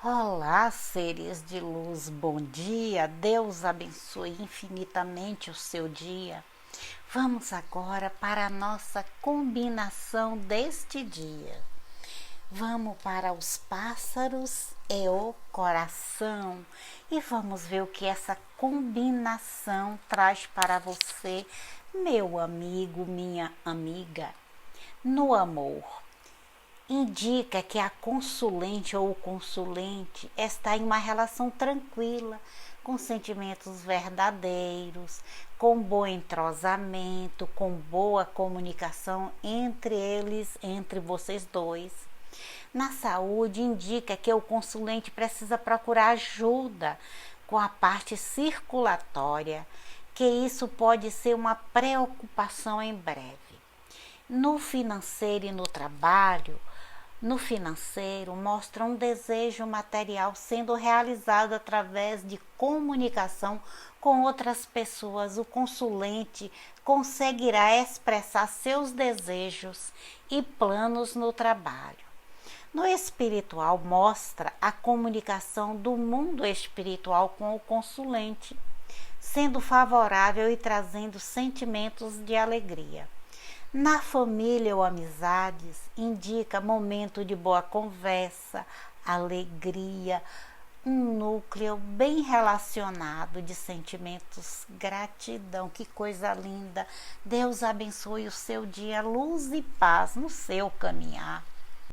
Olá, seres de luz, bom dia. Deus abençoe infinitamente o seu dia. Vamos agora para a nossa combinação deste dia. Vamos para os pássaros e o coração e vamos ver o que essa combinação traz para você, meu amigo, minha amiga. No amor, indica que a consulente ou o consulente está em uma relação tranquila, com sentimentos verdadeiros, com bom entrosamento, com boa comunicação entre eles, entre vocês dois. Na saúde, indica que o consulente precisa procurar ajuda com a parte circulatória, que isso pode ser uma preocupação em breve. No financeiro e no trabalho, no financeiro, mostra um desejo material sendo realizado através de comunicação com outras pessoas. O consulente conseguirá expressar seus desejos e planos no trabalho. No espiritual, mostra a comunicação do mundo espiritual com o consulente, sendo favorável e trazendo sentimentos de alegria. Na família ou amizades, indica momento de boa conversa, alegria, um núcleo bem relacionado de sentimentos, gratidão, que coisa linda. Deus abençoe o seu dia, luz e paz no seu caminhar.